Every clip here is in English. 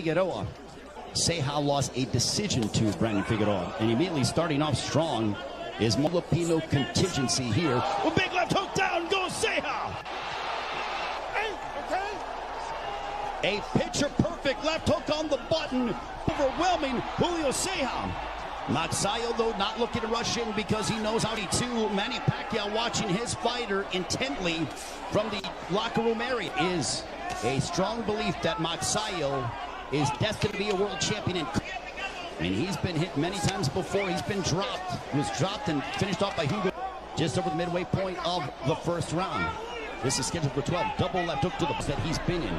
Figueroa. Ceja lost a decision to Brandon Figueroa. And immediately starting off strong is Filipino contingency here. A big left hook down goes Ceja. A picture-perfect left hook on the button, overwhelming Julio Ceja. Magsayo, though, not looking to rush in because he knows how to. Manny Pacquiao watching his fighter intently from the locker room area. Is a strong belief that Magsayo is destined to be a world champion. And he's been hit many times before. He's been dropped. He was dropped and finished off by Hugo just over the midway point of the first round. This is scheduled for 12. Double left hook to the that he's been in.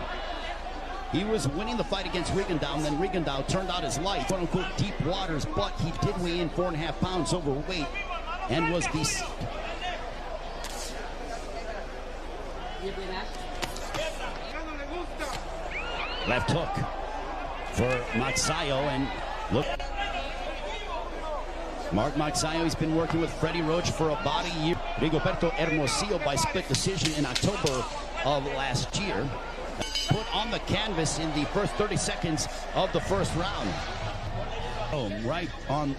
He was winning the fight against Rigondeaux, and then Rigondeaux turned out his light, quote-unquote, deep waters, but he did weigh in 4.5 pounds overweight and was the... Left hook for Magsayo, and look... Mark Magsayo, he's been working with Freddie Roach for about a year. Rigoberto Hermosillo by split decision in October of last year. Put on the canvas in the first 30 seconds of the first round. Oh, right on.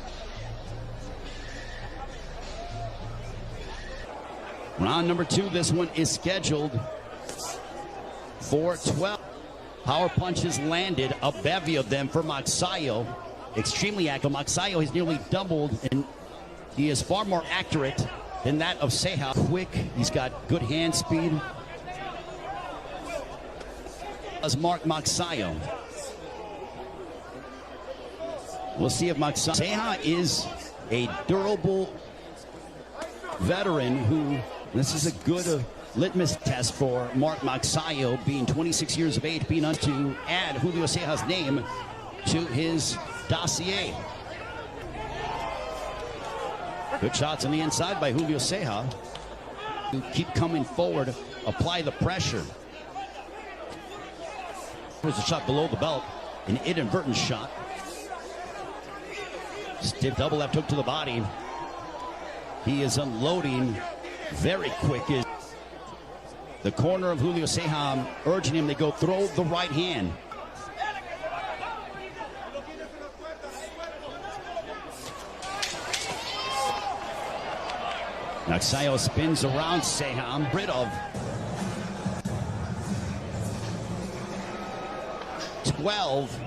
Round number 2, this one is scheduled for 12. Power punches landed, a bevy of them for Magsayo. Extremely active. Magsayo has nearly doubled, and he is far more accurate than that of Ceja. Quick, he's got good hand speed. As Mark Magsayo. We'll see if Magsayo. Ceja is a durable veteran who, this is a good litmus test for Mark Magsayo, being 26 years of age, being to add Julio Ceja's name to his dossier. Good shots on the inside by Julio Ceja. To keep coming forward, apply the pressure. There's a shot below the belt, an inadvertent shot. Stiff double left hook to the body. He is unloading very quick. The corner of Julio Ceja urging him to go throw the right hand. Magsayo spins around Ceja, rid of 12.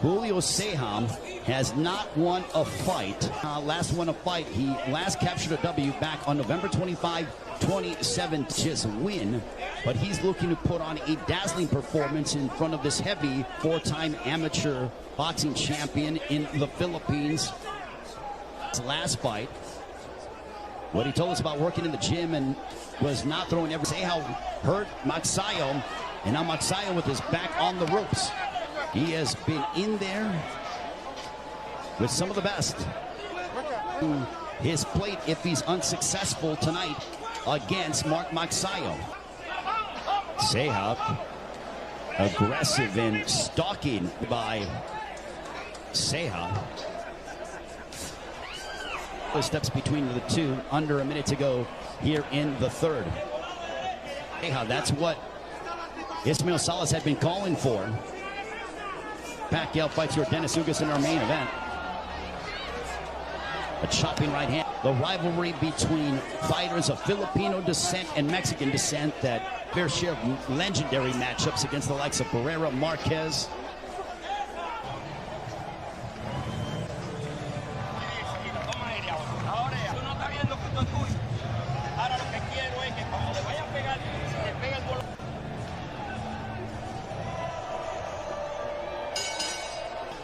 Julio Ceja has not won a fight. Last won a fight. He last captured a W back on November 25, 2017. Just win, but he's looking to put on a dazzling performance in front of this heavy 4-time amateur boxing champion in the Philippines. His last fight, what he told us about working in the gym and was not throwing every... Ceja hurt Magsayo, and now Magsayo with his back on the ropes. He has been in there with some of the best. His plate if he's unsuccessful tonight against Mark Magsayo. Ceja aggressive and stalking by Ceja. The steps between the two, under a minute to go here in the third. Ceja, that's what Ismael Salas had been calling for. Pacquiao fights your Dennis Ugas in our main event. A chopping right hand. The rivalry between fighters of Filipino descent and Mexican descent, that fair share of legendary matchups against the likes of Barrera, Marquez.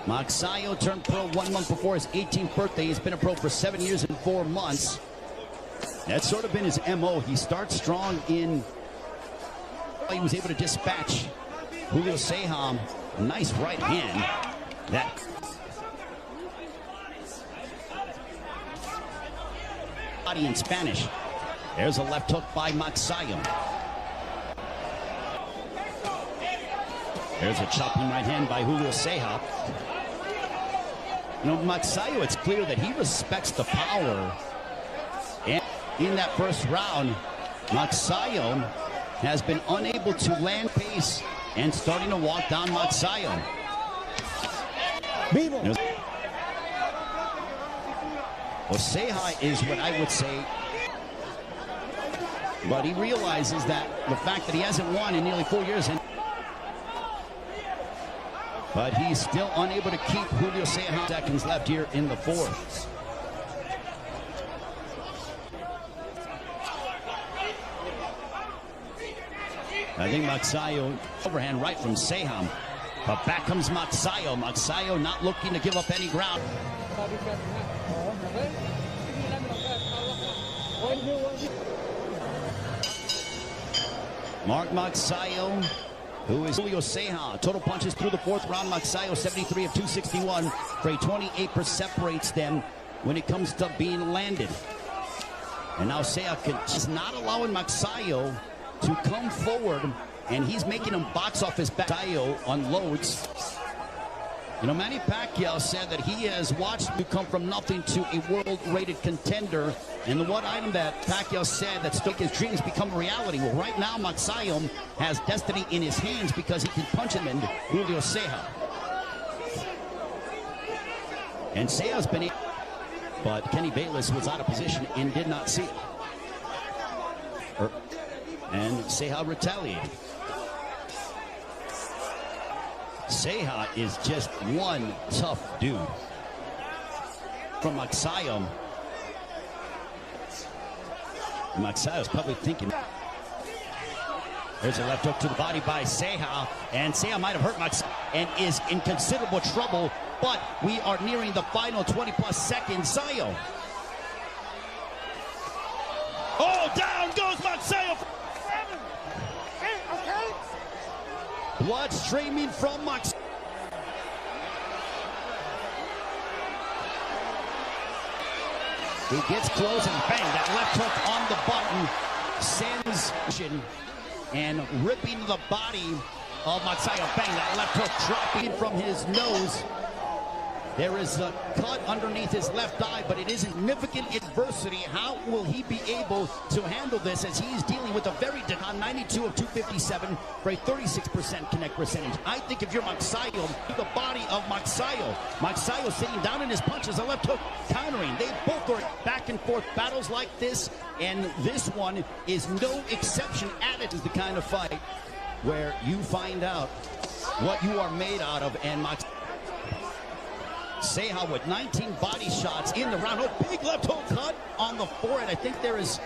Magsayo turned pro 1 month before his 18th birthday. He's been a pro for 7 years and 4 months. That's sort of been his MO. He starts strong in... He was able to dispatch Julio Ceja. Nice right hand. That... Body in Spanish. There's a left hook by Magsayo. There's a chopping right hand by Julio Ceja. You know, Magsayo, it's clear that he respects the power. And in that first round, Magsayo has been unable to land pace and starting to walk down Magsayo. Vivo. Well, Ceja is what I would say, but he realizes that the fact that he hasn't won in nearly 4 years, but he's still unable to keep Julio Ceja. Seconds left here in the fourth. I think Magsayo, overhand right from Ceja, but back comes Magsayo. Magsayo not looking to give up any ground. Mark Magsayo, who is Julio Ceja. Total punches through the fourth round. Magsayo 73 of 261 for a 28% separates them when it comes to being landed. And now Ceja is not allowing Magsayo to come forward, and he's making him box off his back. Magsayo unloads. You know, Manny Pacquiao said that he has watched you come from nothing to a world-rated contender. And the one item that Pacquiao said that stuck his dreams become a reality. Well, right now, Magsayo has destiny in his hands because he can punch him in Julio Ceja. And Ceja's been able, but Kenny Bayless was out of position and did not see it. And Ceja retaliated. Ceja is just one tough dude. From Magsayo. Magsayo's probably thinking. There's a left hook to the body by Ceja, and Ceja might have hurt Magsayo and is in considerable trouble, but we are nearing the final 20+ seconds. Sayo. Oh, down goes Magsayo. Blood streaming from Magsayo. He gets close and bang, that left hook on the button sends and ripping the body of Magsayo. Bang, that left hook dropping from his nose. There is a cut underneath his left eye, but it is significant adversity. How will he be able to handle this as he's dealing with a very 92 of 257 for a 36% connect percentage? I think if you're Magsayo, the body of Magsayo. Magsayo sitting down in his punches, a left hook countering. They both are back and forth battles like this, and this one is no exception. It is the kind of fight where you find out what you are made out of, and Ceja with 19 body shots in the round. Oh, big left hook cut on the forehead. I think there is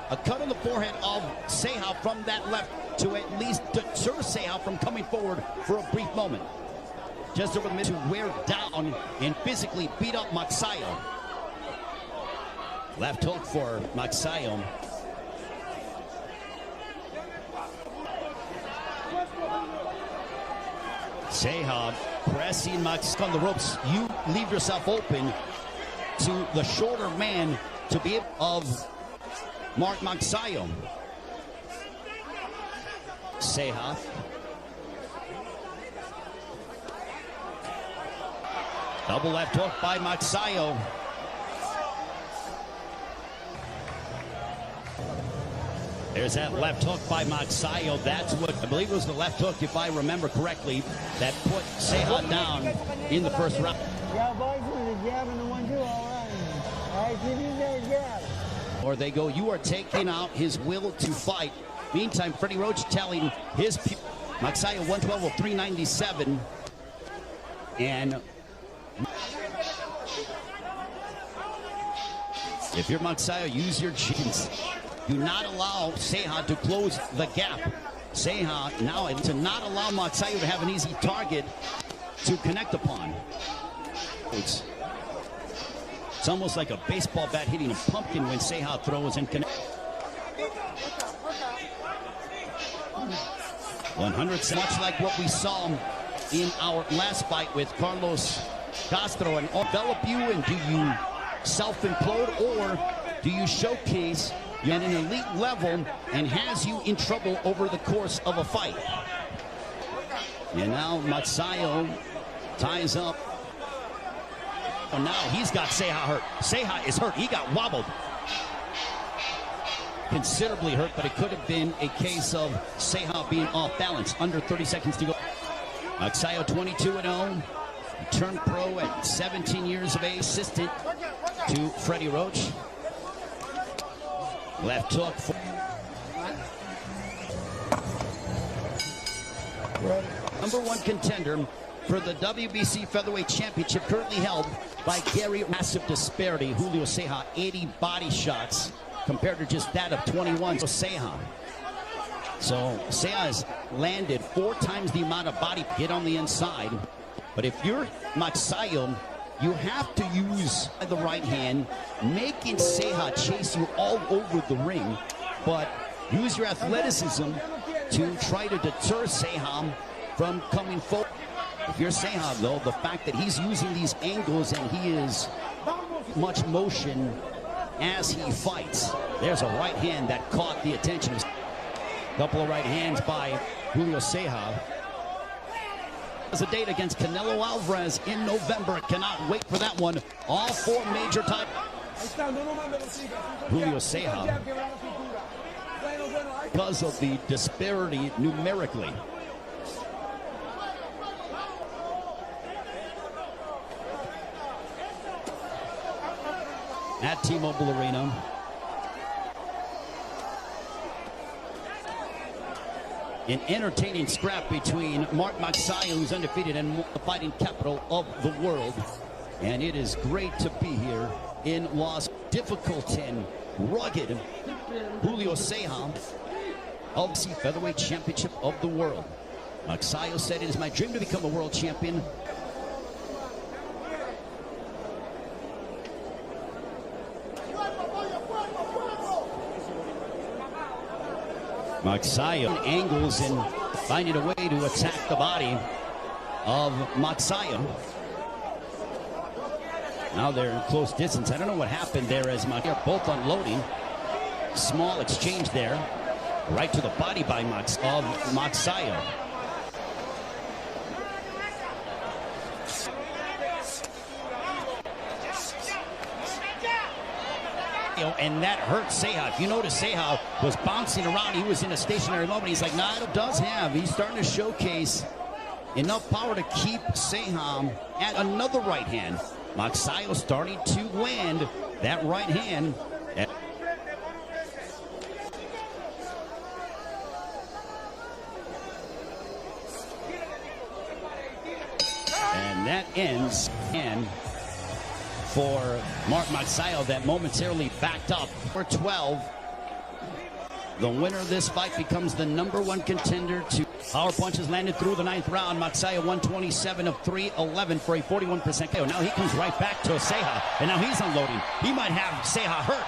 a cut on the forehead of Ceja from that left to at least deter Ceja from coming forward for a brief moment. Just over the mid to wear down and physically beat up Magsayo. Left hook for Magsayo. Ceja pressing Magsayo on the ropes. You leave yourself open to the shorter man to be able of Mark Magsayo. Ceja. Double left hook by Magsayo. There's that left hook by Magsayo. That's what, I believe it was the left hook, if I remember correctly, that put Ceja down in the first round. Yeah, boys, the jab and the 1-2, all right. I see you guys jab. Or they go, you are taking out his will to fight. Meantime, Freddie Roach telling his Magsayo 112 of 397. And if you're Magsayo, use your chins. Do not allow Ceja to close the gap. Ceja now to not allow Magsayo to have an easy target to connect upon. It's almost like a baseball bat hitting a pumpkin when Ceja throws and connects. 100, much like what we saw in our last fight with Carlos Castro. And envelop you, and do you self-implode, or do you showcase you at an elite level and has you in trouble over the course of a fight? And now Magsayo ties up. And now he's got Ceja hurt. Ceja is hurt. He got wobbled. Considerably hurt, but it could have been a case of Ceja being off balance. Under 30 seconds to go. Magsayo 22-0. Turned pro at 17 years of age, assistant to Freddie Roach. Left hook. #1 contender for the WBC Featherweight Championship, currently held by Gary. Massive disparity. Julio Ceja, 80 body shots compared to just that of 21. Ceja. So Ceja has landed 4 times the amount of body hit on the inside. But if you're Magsayo, you have to use the right hand, making Ceja chase you all over the ring, but use your athleticism to try to deter Ceja from coming forward. If you're Ceja, though, the fact that he's using these angles and he is much motion as he fights. There's a right hand that caught the attention. Couple of right hands by Julio Ceja. There's a date against Canelo Alvarez in November. Cannot wait for that one. All 4 major titles. Julio Ceja, because of the disparity numerically. At T-Mobile Arena. An entertaining scrap between Mark Magsayo, who's undefeated, and the fighting capital of the world. And it is great to be here in Los. Difficult and rugged Julio Ceja of the Featherweight Championship of the world. Magsayo said, "It is my dream to become a world champion." Magsayo angles and finding a way to attack the body of Magsayo. Now they're in close distance. I don't know what happened there as Magsayo both unloading. Small exchange there. Right to the body by Magsayo. And that hurt Ceja. If you notice, Ceja was bouncing around. He was in a stationary moment. He's like, nah, it does have. He's starting to showcase enough power to keep Ceja at another right hand. Magsayo starting to land that right hand. And that ends. And for Mark Magsayo, that momentarily backed up for 12. The winner of this fight becomes the #1 contender to power punches landed through the 9th round. Magsayo 127 of 311 for a 41% KO. Now he comes right back to Ceja, and now he's unloading. He might have Ceja hurt.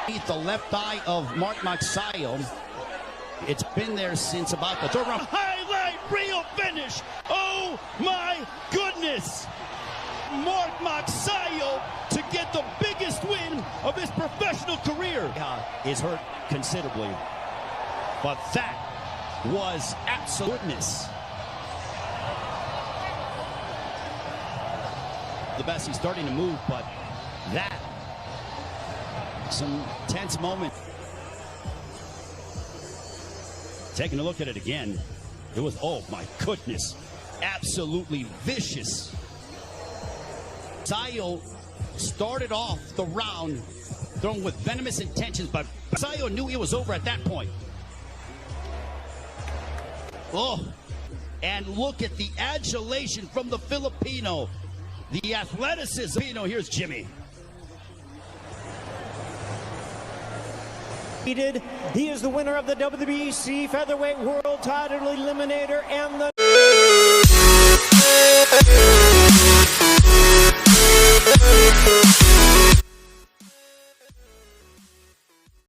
Beneath the left thigh of Mark Magsayo. It's been there since about the 3rd round. Highlight reel finish. Oh my goodness. Mark Magsayo to get the biggest win of his professional career. Is hurt considerably, but that was absoluteness. The best, he's starting to move, but that, some tense moment. Taking a look at it again, it was, oh my goodness, absolutely vicious. Magsayo started off the round thrown with venomous intentions, but Magsayo knew it was over at that point. Oh, and look at the adulation from the Filipino. The athleticism. Here's Jimmy. He is the winner of the WBC Featherweight World Title Eliminator and the